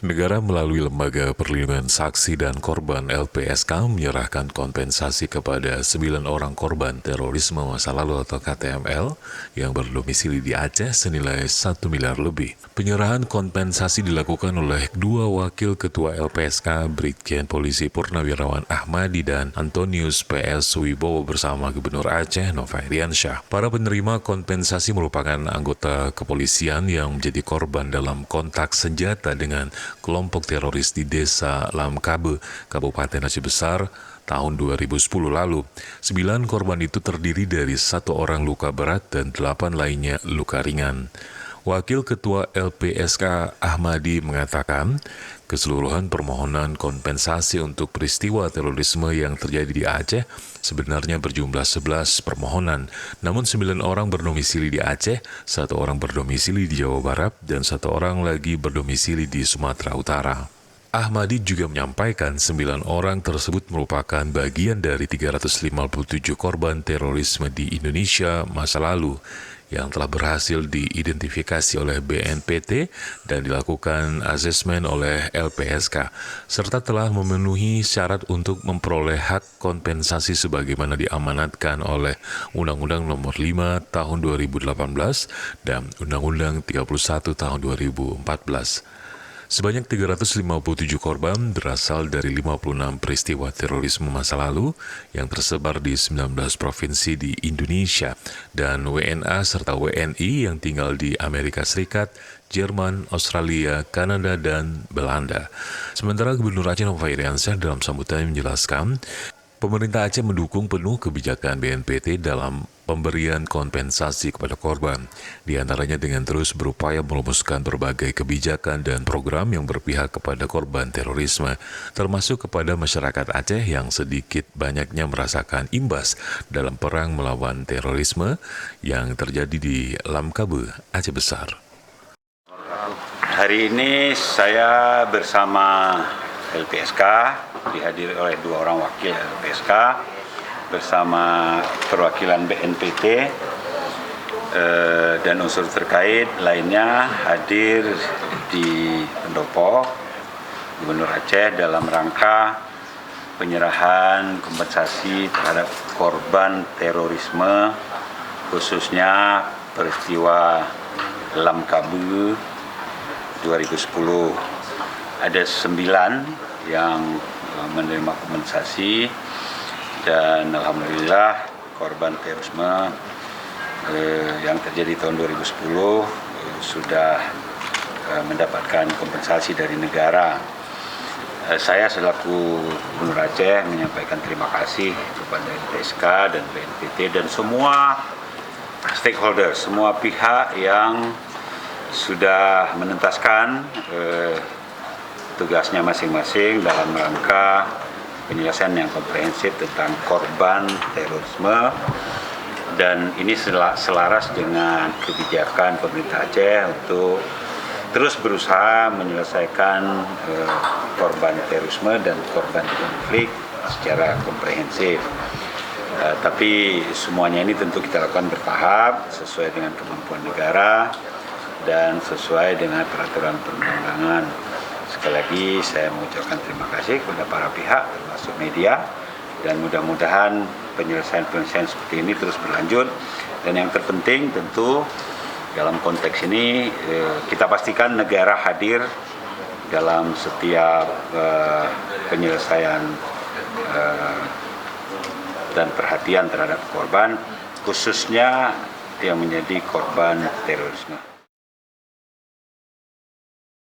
Negara melalui Lembaga Perlindungan Saksi dan Korban LPSK menyerahkan kompensasi kepada 9 orang korban terorisme masa lalu atau KTML yang berdomisili di Aceh senilai 1 miliar lebih. Penyerahan kompensasi dilakukan oleh dua wakil ketua LPSK, Brigjen Polisi Purnawirawan Ahmadi dan Antonius PS Wibowo bersama Gubernur Aceh Nova Iriansyah. Para penerima kompensasi merupakan anggota kepolisian yang menjadi korban dalam kontak senjata dengan kelompok teroris di Desa Lamkabe, Kabupaten Aceh Besar, tahun 2010 lalu. 9 korban itu terdiri dari 1 orang luka berat dan 8 lainnya luka ringan. Wakil Ketua LPSK Ahmadi mengatakan, keseluruhan permohonan kompensasi untuk peristiwa terorisme yang terjadi di Aceh sebenarnya berjumlah 11 permohonan, namun 9 orang berdomisili di Aceh, 1 orang berdomisili di Jawa Barat, dan 1 orang lagi berdomisili di Sumatera Utara. Ahmadi juga menyampaikan 9 orang tersebut merupakan bagian dari 357 korban terorisme di Indonesia masa lalu yang telah berhasil diidentifikasi oleh BNPT dan dilakukan asesmen oleh LPSK, serta telah memenuhi syarat untuk memperoleh hak kompensasi sebagaimana diamanatkan oleh Undang-Undang Nomor 5 Tahun 2018 dan Undang-Undang 31 Tahun 2014. Sebanyak 357 korban berasal dari 56 peristiwa terorisme masa lalu yang tersebar di 19 provinsi di Indonesia dan WNA serta WNI yang tinggal di Amerika Serikat, Jerman, Australia, Kanada, dan Belanda. Sementara Gubernur Aceh Nova Iriansyah dalam sambutannya menjelaskan, pemerintah Aceh mendukung penuh kebijakan BNPT dalam pemberian kompensasi kepada korban, di antaranya dengan terus berupaya merumuskan berbagai kebijakan dan program yang berpihak kepada korban terorisme, termasuk kepada masyarakat Aceh yang sedikit banyaknya merasakan imbas dalam perang melawan terorisme yang terjadi di Lamkabe, Aceh Besar. Hari ini saya bersama LPSK, dihadiri oleh 2 orang wakil LPSK, bersama perwakilan BNPT dan unsur terkait lainnya hadir di Pendopo, Gubernur Aceh dalam rangka penyerahan kompensasi terhadap korban terorisme, khususnya peristiwa Lamkabe 2010. Ada 9 yang menerima kompensasi dan alhamdulillah korban terorisme yang terjadi tahun 2010 sudah mendapatkan kompensasi dari negara. Saya selaku Gubernur Aceh menyampaikan terima kasih kepada LPSK dan BNPT dan semua stakeholder, semua pihak yang sudah menuntaskan tugasnya masing-masing dalam rangka penyelesaian yang komprehensif tentang korban terorisme, dan ini selaras dengan kebijakan pemerintah Aceh untuk terus berusaha menyelesaikan korban terorisme dan korban konflik secara komprehensif. Tapi semuanya ini tentu kita lakukan bertahap sesuai dengan kemampuan negara dan sesuai dengan peraturan perundang-undangan. Sekali lagi saya mengucapkan terima kasih kepada para pihak termasuk media, dan mudah-mudahan penyelesaian seperti ini terus berlanjut, dan yang terpenting tentu dalam konteks ini kita pastikan negara hadir dalam setiap penyelesaian dan perhatian terhadap korban, khususnya yang menjadi korban terorisme.